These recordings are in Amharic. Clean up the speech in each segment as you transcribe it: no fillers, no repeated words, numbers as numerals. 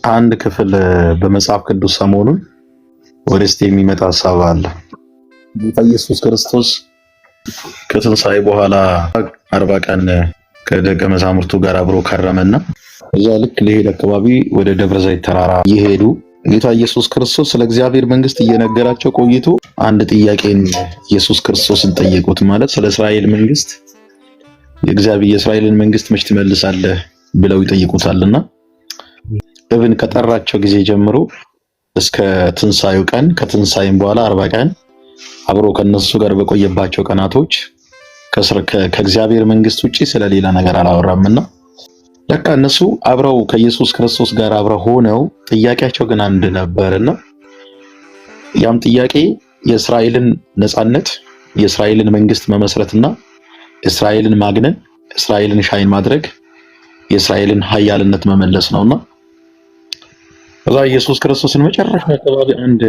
አንድ ክፍል በመጽሐፍ ቅዱስ ሰሞኑን ወደስተ የሚመጣ ሐሳብ አለ። ጌታ ኢየሱስ ክርስቶስ ከትንሣኤ በኋላ 40 ቀን ከደቀ መዛሙርቱ ጋር አብሮ ከረመና እዛ ልክ ለሄድ አካባቢ ወደ ደብረ ዘይት ተራራ እየሄዱ ጌታ ኢየሱስ ክርስቶስ ስለ እግዚአብሔር መንግስት እየነገራቸው ቆይቶ አንድ ጥያቄን ኢየሱስ ክርስቶስን ጠየቁት። ማለት ስለ እስራኤል መንግስት የእስራኤልን መንግስት መች ትመልሳለህ ብለው ይጠይቁታልና እብን ከጠራቸው ጊዜ ጀምሮ እስከ ትንሣኤው ቀን ከትንሣኤም በኋላ 40 ቀን አብሮ ከነሱ ጋር በቆየባቸው ቀናቶች ከእግዚአብሔር መንግስት ውጪ ስለሌላ ነገር አላወራምና ለካ እነሱ አብረው ከኢየሱስ ክርስቶስ ጋር አብረው ሆነው ጥያቄያቸው ግን አንድ ነበርና ያም ጥያቄ የእስራኤልን ነጻነት የእስራኤልን መንግስት መመስረትና እስራኤልን ማግነን እስራኤልን ሻይን ማድረግ የእስራኤልን ኃያልነት መመለስ ነውና ከዛ ኢየሱስ ክርስቶስን መጨረሻ አካባቢ አንድ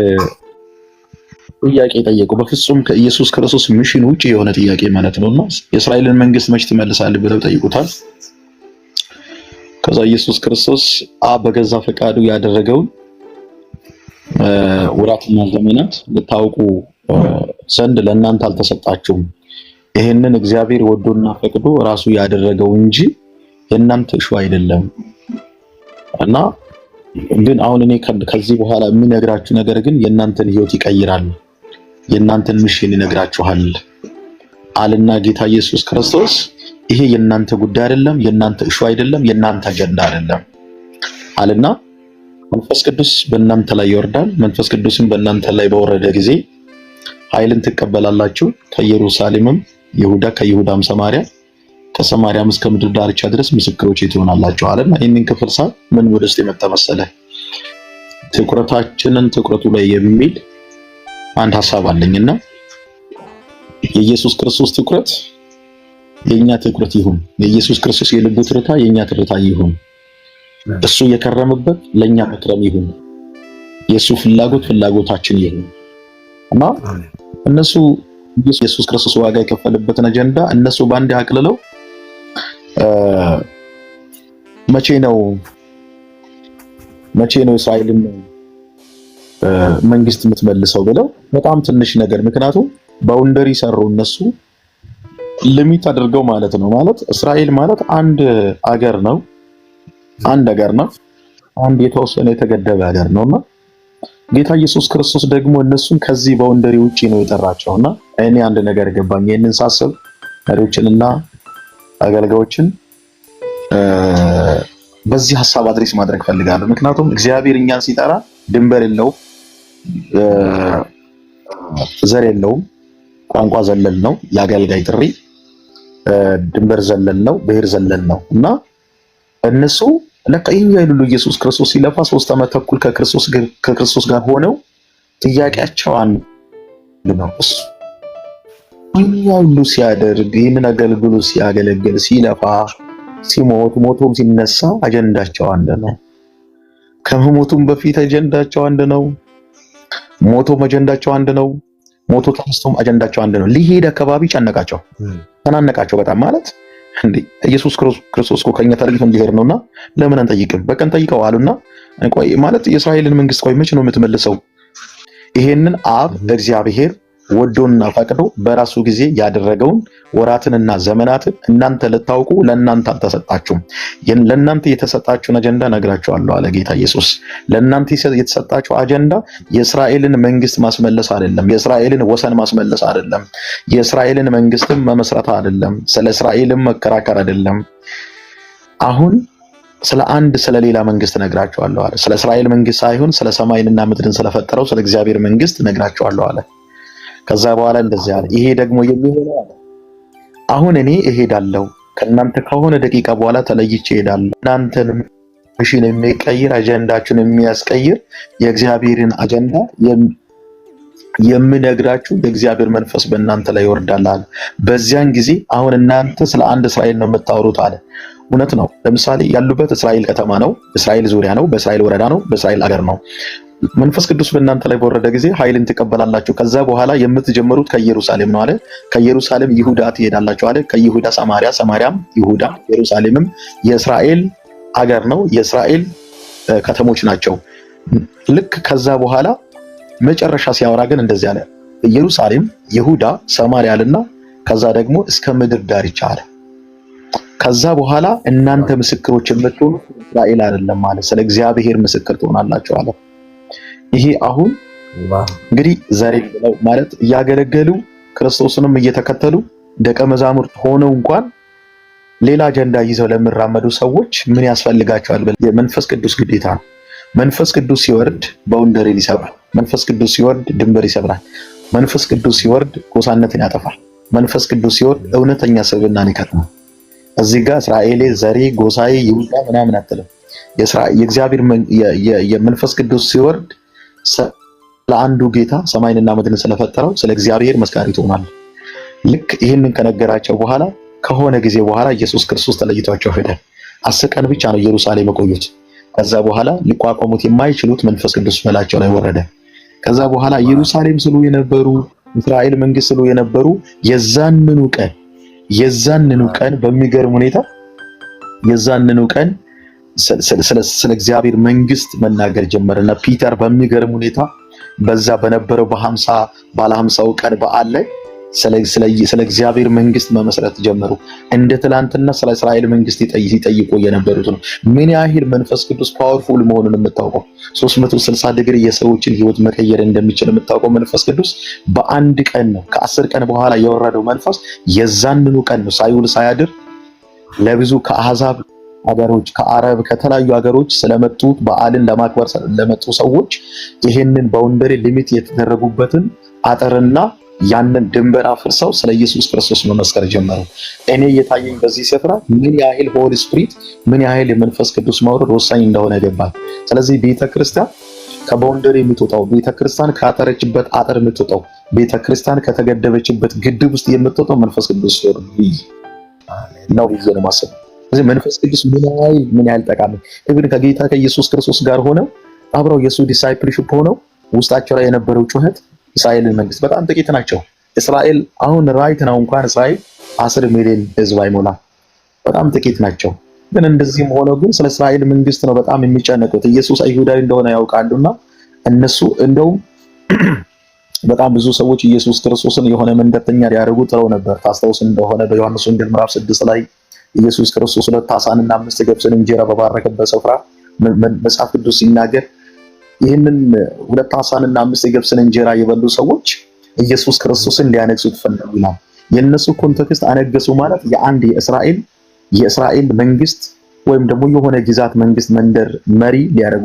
ጥያቄ ጠየቁ። በፍጹም ከኢየሱስ ክርስቶስ ሚሽን ውጪ የሆነ ጥያቄ ማለት ነውና የእስራኤልን መንግስት መች ትመልሳለህ ብለው ጠይቁታል። ከዛ ኢየሱስ ክርስቶስ በገዛ ፈቃዱ ያደረገውን ወራትና ዘመናት ልታውቁ ዘንድ ለእናንተ አልተሰጣችሁም። ይሄንን እግዚአብሔር ወዶና ፈቅዶ ራሱ ያደረገው እንጂ የእናንተ እሹ አይደለም እና ግን አሁን እኔ ከዚህ በኋላ የምነግራችሁ ነገር ግን የእናንተን ህይወት ይቀይራል፣ የእናንተን ሚሽን ይነግራችኋል አለና ጌታ ኢየሱስ ክርስቶስ ይሄ የእናንተ ጉዳይ አይደለም፣ የእናንተ እሹ አይደለም፣ የእናንተ አጀንዳ አይደለም አለና መንፈስ ቅዱስ በእናንተ ላይ ይወርዳል። መንፈስ ቅዱስም በእናንተ ላይ በወረደ ጊዜ ኃይልን ትቀበላላችሁ፣ ከኢየሩሳሌምም ይሁዳ ከይሁዳም ሰማርያ ከሰማርያም እስከ ምድር ዳርቻ ድረስ ምስክሮች ትሆናላችሁ አለና ይህንን ክፍል ሳ ምን ወደ ውስጥ የመጣ መሰለ ትኩረታችንን ትኩረቱ ላይ የሚል አንድ ሐሳብ አለኝና የኢየሱስ ክርስቶስ ትኩረት የኛ ትኩረት ይሁን፣ የኢየሱስ ክርስቶስ የልቡ ትርታ የኛ ትርታ ይሁን፣ እሱ የከረመበት ለኛ መክረም ይሁን፣ የሱ ፍላጎት ፍላጎታችን ይሁን እና እነሱ ኢየሱስ ክርስቶስ ዋጋ የከፈለበትን አጀንዳ እነሱ ባንድ አቅልለው መቼ ነው እስራኤልን መንግስት የምትመልሰው ብለው በጣም ትንሽ ነገር ምክንያቱም ባውንደሪ ሰሩ እነሱ ሊሚት አድርገው ማለት ነው። ማለት እስራኤል ማለት አንድ አገር ነው፣ አንድ የተወሰነ የተገደበ አገር ነውና ጌታ ኢየሱስ ክርስቶስ ደግሞ እነሱን ከዚህ ባውንደሪ ውጪ ነው የጠራቸውና እኔ አንድ ነገር ገባኝ። ይሄንን ሳስብ መሪዎችንና አገልጋዮችን በዚህ ሐሳብ አድሬስ ማድረግ ፈልጋለሁ። ምክንያቱም እግዚአብሔር እኛን ሲጠራ ድንበር የለውም፣ ዘር የለውም፣ ቋንቋ ዘለል ነው። የአገልጋይ ጥሪ ድንበር ዘለል ነው፣ ብሔር ዘለል ነው እና እነሱ ለካ ይሄን ያይሉ ኢየሱስ ክርስቶስ ሲለፋ 3 ዓመት ተኩል ከክርስቶስ ጋር ሆነው ጥያቄያቸው አንድ ነው። እሱ ይሄን ሲያደርግ ይሄንን አገልግሎት ሲያገለግል ሲለፋ ሞቶም ሲነሳ አጀንዳቸው አንድ ነው። ከመሞቱም በፊት አጀንዳቸው አንድ ነው። ሞቶም አጀንዳቸው አንድ ነው። ሞቶ ተነስቶም አጀንዳቸው አንድ ነው። ሊሄድ አካባቢ ጨነቃቸው፣ ተናነቃቸው በጣም ማለት እንዴ ኢየሱስ ክርስቶስ እኮ ከኛ ተለይቶ ሊሄድ ነውና ለምን አንጠይቅም? በቀን ጠይቀው አሉና ቆይ ማለት የእስራኤልን መንግስት ቆይ መቼ ነው የምትመልሰው? ይሄንን አብ እግዚአብሔር ወዶና ፈቅዶ በራሱ ጊዜ ያደረገውን ወራትንና ዘመናትን እናንተ ልታውቁ ለእናንተ አልተሰጣችሁም። ለእናንተ የተሰጣችሁን አጀንዳ ነግራችኋለሁ አለ ጌታ ኢየሱስ። ለእናንተ የተሰጣችሁ አጀንዳ የእስራኤልን መንግስት ማስመለስ አይደለም፣ የእስራኤልን ወሰን ማስመለስ አይደለም፣ የእስራኤልን መንግስትም መመስረት አይደለም፣ ስለ እስራኤልም መከራከር አይደለም። አሁን ስለ ሌላ መንግስት ነግራችኋለሁ አለ። ስለ እስራኤል መንግስት ሳይሆን ስለ ሰማይንና ምድርን ስለፈጠረው ስለ እግዚአብሔር መንግስት ነግራችኋለሁ አለ። ከዛ በኋላ እንደዚህ አለ፣ ይሄ ደግሞ የሚሆነው አለ አሁን እኔ እሄዳለሁ፣ ከእናንተ ከሆነ ደቂቃ በኋላ ተለይቼ እሄዳለሁ። እናንተን ሚሽን የሚቀይር አጀንዳችሁን የሚያስቀይር የእግዚአብሔርን አጀንዳ የምነግራችሁ የእግዚአብሔር መንፈስ በእናንተ ላይ ይወርዳል አለ። በዚያን ጊዜ አሁን እናንተ ስለ አንድ እስራኤል ነው የምታወሩት አለ። እውነት ነው። ለምሳሌ ያሉበት እስራኤል ከተማ ነው፣ እስራኤል ዙሪያ ነው፣ በእስራኤል ወረዳ ነው፣ በእስራኤል አገር ነው። መንፈስ ቅዱስ በእናንተ ላይ በወረደ ጊዜ ኃይልን ትቀበላላችሁ። ከዛ በኋላ የምትጀምሩት ከኢየሩሳሌም ነው አለ። ከኢየሩሳሌም ይሁዳ ትሄዳላችሁ አለ። ከይሁዳ ሰማርያ፣ ሰማርያም ይሁዳ፣ ኢየሩሳሌምም የእስራኤል አገር ነው፣ የእስራኤል ከተሞች ናቸው። ልክ ከዛ በኋላ መጨረሻ ሲያወራ ግን እንደዚህ አለ፣ ኢየሩሳሌም፣ ይሁዳ፣ ሰማርያ አለና ከዛ ደግሞ እስከ ምድር ዳርቻ አለ። ከዛ በኋላ እናንተ ምስክሮች የምትሆኑ እስራኤል አይደለም ማለት ስለ እግዚአብሔር ምስክር ትሆናላችሁ አለ። ይሄ አሁን እንግዲህ ዛሬ ማለት እያገለገሉ ክርስቶስንም እየተከተሉ ደቀ መዛሙርት ሆነው እንኳን ሌላ አጀንዳ ይዘው ለሚራመዱ ሰዎች ምን ያስፈልጋቸዋል? የመንፈስ ቅዱስ ግዴታ ነው። መንፈስ ቅዱስ ሲወርድ ባውንደሪን ይሰብራል። መንፈስ ቅዱስ ሲወርድ ድንበር ይሰብራል። መንፈስ ቅዱስ ሲወርድ ጎሳነትን ያጠፋል። መንፈስ ቅዱስ ሲወርድ እውነተኛ ስብዕናን ይከትማል። እዚህ ጋር እስራኤሌ፣ ዘሬ፣ ጎሳዬ፣ ይሁዳ ምናምን አትልም። የእግዚአብሔር የመንፈስ ቅዱስ ሲወርድ ለአንዱ ጌታ ሰማይንና ምድርን ስለፈጠረው ስለ እግዚአብሔር መስካሪ ትሆናል። ልክ ይህንን ከነገራቸው በኋላ ከሆነ ጊዜ በኋላ ኢየሱስ ክርስቶስ ተለይቷቸው ሄደ። 10 ቀን ብቻ ነው ኢየሩሳሌም የቆዩት። ከዛ በኋላ ሊቋቋሙት የማይችሉት መንፈስ ቅዱስ በላያቸው ላይ ወረደ። ከዛ በኋላ ኢየሩሳሌም ስሉ የነበሩ እስራኤል መንግስት ስሉ የነበሩ የዛንኑ ቀን በሚገርም ሁኔታ የዛንኑ ቀን ስለ እግዚአብሔር መንግስት መናገር ጀመረና ፒተር በሚገርም ሁኔታ በዛ በነበረው ባለ 50ው ቀን በዓል ላይ ስለ እግዚአብሔር መንግስት መመስረት ጀመሩ። እንደ ትላንትና ስለ እስራኤል መንግስት ይጠይቁ የነበሩት ነው። ምን ያህል መንፈስ ቅዱስ ፓወርፉል መሆኑን የምታውቀው 360 ዲግሪ የሰዎችን ህይወት መቀየር እንደሚችል የምታውቀው መንፈስ ቅዱስ በአንድ ቀን ነው። ከ10 ቀን በኋላ የወረደው መንፈስ የዛንኑ ቀን ነው ሳይውል ሳያድር ለብዙ ከአሕዛብ ሀገሮች ከአረብ ከተለያዩ ሀገሮች ስለመጡት በዓልን ለማክበር ለመጡ ሰዎች ይሄንን ባውንደሪ ሊሚት የተደረጉበትን አጥርና ያንን ድንበር አፍርሰው ስለ ኢየሱስ ክርስቶስ መመስከር ጀመሩ። እኔ የታየኝ በዚህ ስፍራ ምን ያህል ሆሊ ስፒሪት ምን ያህል የመንፈስ ቅዱስ መውረድ ወሳኝ እንደሆነ ገባኝ። ስለዚህ ቤተክርስቲያን ከባውንደሪ የምትወጣው፣ ቤተክርስቲያን ካጠረችበት አጥር የምትወጣው፣ ቤተክርስቲያን ከተገደበችበት ግድብ ውስጥ የምትወጣው መንፈስ ቅዱስ ነው ብዬ ነው የማስበው። ስለዚህ መንፈስ ቅዱስ ምን ያህል ጠቃሚ ኢቭን ከጌታ ከኢየሱስ ክርስቶስ ጋር ሆነው አብረው የሱ ዲሳይፕልሺፕ ሆነው ውስጣቸው ላይ የነበረው ጩኸት እስራኤልን መንግስት በጣም ጥቂት ናቸው። እስራኤል አሁን ራይት ነው እንኳን እስራኤል 10 ሚሊዮን ህዝብ አይሞላ፣ በጣም ጥቂት ናቸው። ግን እንደዚህም ሆነው ግን ስለ እስራኤል መንግስት ነው በጣም የሚጨነቁት። ኢየሱስ አይሁዳዊ እንደሆነ ያውቃሉና እነሱ እንደውም በጣም ብዙ ሰዎች ኢየሱስ ክርስቶስን የሆነ መንገደኛ ሊያደርጉ ጥረው ነበር። ታስታውስ እንደሆነ በዮሐንስ ወንጌል ምዕራፍ 6 ላይ ኢየሱስ ክርስቶስ 2 ዓሣንና 5 ገብስን እንጀራ በባረከበት ስፍራ መጽሐፍ ቅዱስ ሲናገር ይህንን 2 ዓሣንና 5 የገብስን እንጀራ የበሉ ሰዎች ኢየሱስ ክርስቶስን ሊያነግሱት ፈለጉ ይላል። የነሱ ኮንቴክስት አነገሱ ማለት የአንድ የእስራኤል መንግስት ወይም ደግሞ የሆነ ግዛት መንግስት መንደር መሪ ሊያደርጉ